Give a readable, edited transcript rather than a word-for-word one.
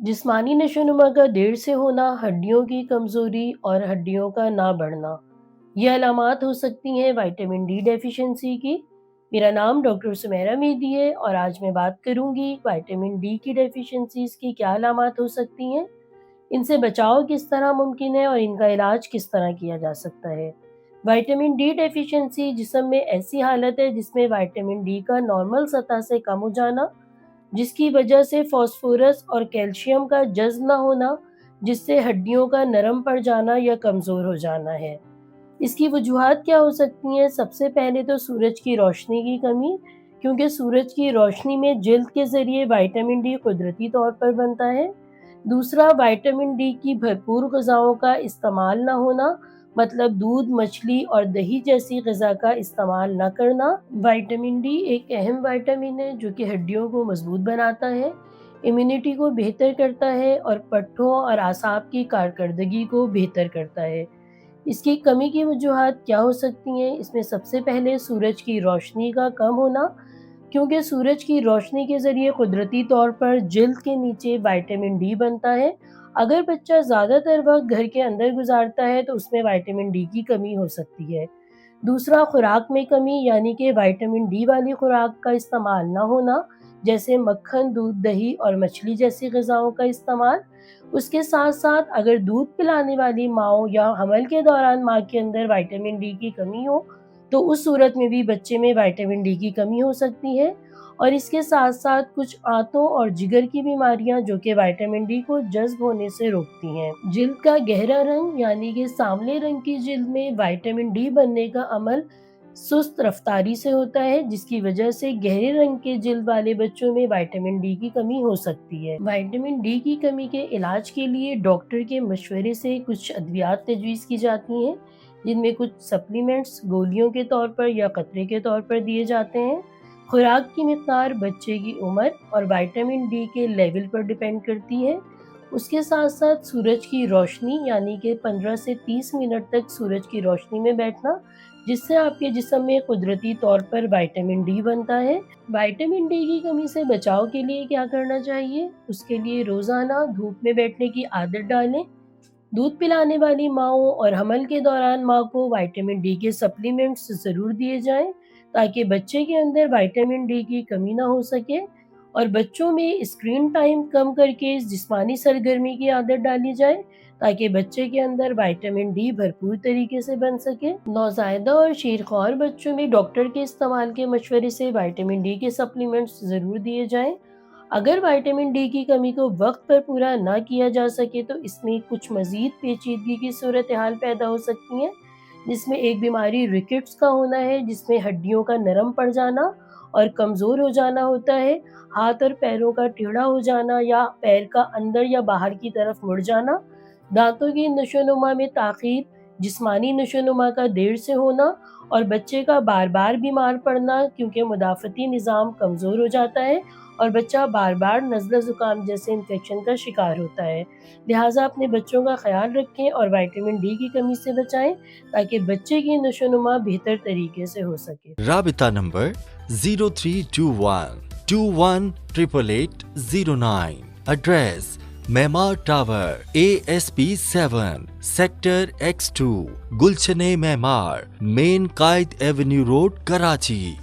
जिस्मानी नशोनुमा का देर से होना, हड्डियों की कमज़ोरी और हड्डियों का ना बढ़ना, ये अलामात हो सकती हैं विटामिन डी डेफिशिएंसी की। मेरा नाम डॉक्टर सुमेरा मेहदी है और आज मैं बात करूंगी विटामिन डी की डेफिशिएंसीज की क्या अलामात हो सकती हैं, इनसे बचाव किस तरह मुमकिन है और इनका इलाज किस तरह किया जा सकता है। विटामिन डी डेफिशिएंसी जिस्म में ऐसी हालत है जिसमें विटामिन डी का नॉर्मल सतह से कम हो जाना, जिसकी वजह से फास्फोरस और कैल्शियम का जज़्ब ना होना, जिससे हड्डियों का नरम पड़ जाना या कमज़ोर हो जाना है। इसकी वजूहात क्या हो सकती हैं? सबसे पहले तो सूरज की रोशनी की कमी, क्योंकि सूरज की रोशनी में जिल्द के ज़रिए विटामिन डी कुदरती तौर पर बनता है। दूसरा, विटामिन डी की भरपूर ग़िज़ाओं का इस्तेमाल ना होना, मतलब दूध, मछली और दही जैसी ग़िज़ा का इस्तेमाल ना करना। विटामिन डी एक अहम विटामिन है जो कि हड्डियों को मज़बूत बनाता है, इम्यूनिटी को बेहतर करता है और पट्ठों और आसाब की कारकर्दगी को बेहतर करता है। इसकी कमी की वजूहात क्या हो सकती हैं? इसमें सबसे पहले सूरज की रोशनी का कम होना, क्योंकि सूरज की रोशनी के ज़रिए कुदरती तौर पर जिल्द के नीचे विटामिन डी बनता है। अगर बच्चा ज़्यादातर वक्त घर के अंदर गुजारता है तो उसमें विटामिन डी की कमी हो सकती है। दूसरा, खुराक में कमी, यानी कि विटामिन डी वाली खुराक का इस्तेमाल ना होना, जैसे मक्खन, दूध, दही और मछली जैसी ग़िज़ाओं का इस्तेमाल। उसके साथ-साथ अगर दूध पिलाने वाली माँओं या हमल के दौरान माँ के अंदर विटामिन डी की कमी हो, तो उस सूरत में भी बच्चे में विटामिन डी की कमी हो सकती है। और इसके साथ-साथ कुछ आंतों और जिगर की बीमारियाँ जो कि विटामिन डी को जज़्ब होने से रोकती हैं। जिल्द का गहरा रंग, यानी कि सांवले रंग की जिल्द में विटामिन डी बनने का अमल सुस्त रफ्तारी से होता है, जिसकी वजह से गहरे रंग के जिल्द वाले बच्चों में विटामिन डी की कमी हो सकती है। विटामिन डी की कमी के इलाज के लिए डॉक्टर के मशवरे से कुछ अद्वियात तजवीज़ की जाती हैं, जिनमें कुछ सप्लीमेंट्स गोलियों के तौर पर या कतरे के तौर पर दिए जाते हैं। खुराक की मिक़दार बच्चे की उम्र और विटामिन डी के लेवल पर डिपेंड करती है। उसके साथ-साथ सूरज की रोशनी, यानी कि 15 से 30 मिनट तक सूरज की रोशनी में बैठना, जिससे आपके जिस्म में कुदरती तौर पर विटामिन डी बनता है। विटामिन डी की कमी से बचाव के लिए क्या करना चाहिए? उसके लिए रोज़ाना धूप में बैठने की आदत डालें। दूध पिलाने वाली माँओं और हमल के दौरान माँ को विटामिन डी के सप्लीमेंट्स ज़रूर दिए जाएँ, ताकि बच्चे के अंदर विटामिन डी की कमी ना हो सके। और बच्चों में स्क्रीन टाइम कम करके जिस्मानी सरगर्मी की आदत डाली जाए, ताकि बच्चे के अंदर विटामिन डी भरपूर तरीके से बन सके। नौज़ायदा और शीरख्वार बच्चों में डॉक्टर के इस्तेमाल के मशवरे से विटामिन डी के सप्लीमेंट्स ज़रूर दिए जाएँ। अगर विटामिन डी की कमी को वक्त पर पूरा ना किया जा सके तो इसमें कुछ मज़ीद पेचीदगी की सूरत हाल पैदा हो सकती हैं, जिसमें एक बीमारी रिकेट्स का होना है, जिसमें हड्डियों का नरम पड़ जाना और कमज़ोर हो जाना होता है। हाथ और पैरों का टेढ़ा हो जाना या पैर का अंदर या बाहर की तरफ मुड़ जाना, दांतों की नशोनुमा में ताख़ीर, जिस्मानी नशोनुमा का देर से होना और बच्चे का बार बार बीमार पड़ना, क्योंकि मुदाफ़ती निज़ाम कमज़ोर हो जाता है और बच्चा बार बार नज़ला ज़ुकाम जैसे इन्फेक्शन का शिकार होता है। लिहाजा अपने बच्चों का ख़याल रखें और विटामिन डी की कमी से बचाएं, ताकि बच्चे की नशोनुमा बेहतर तरीके से हो सके। राबिता number 0321218809। Address Memar tower, ASP 7, sector X2, गुलशने Memar, main Quaid avenue road, Karachi.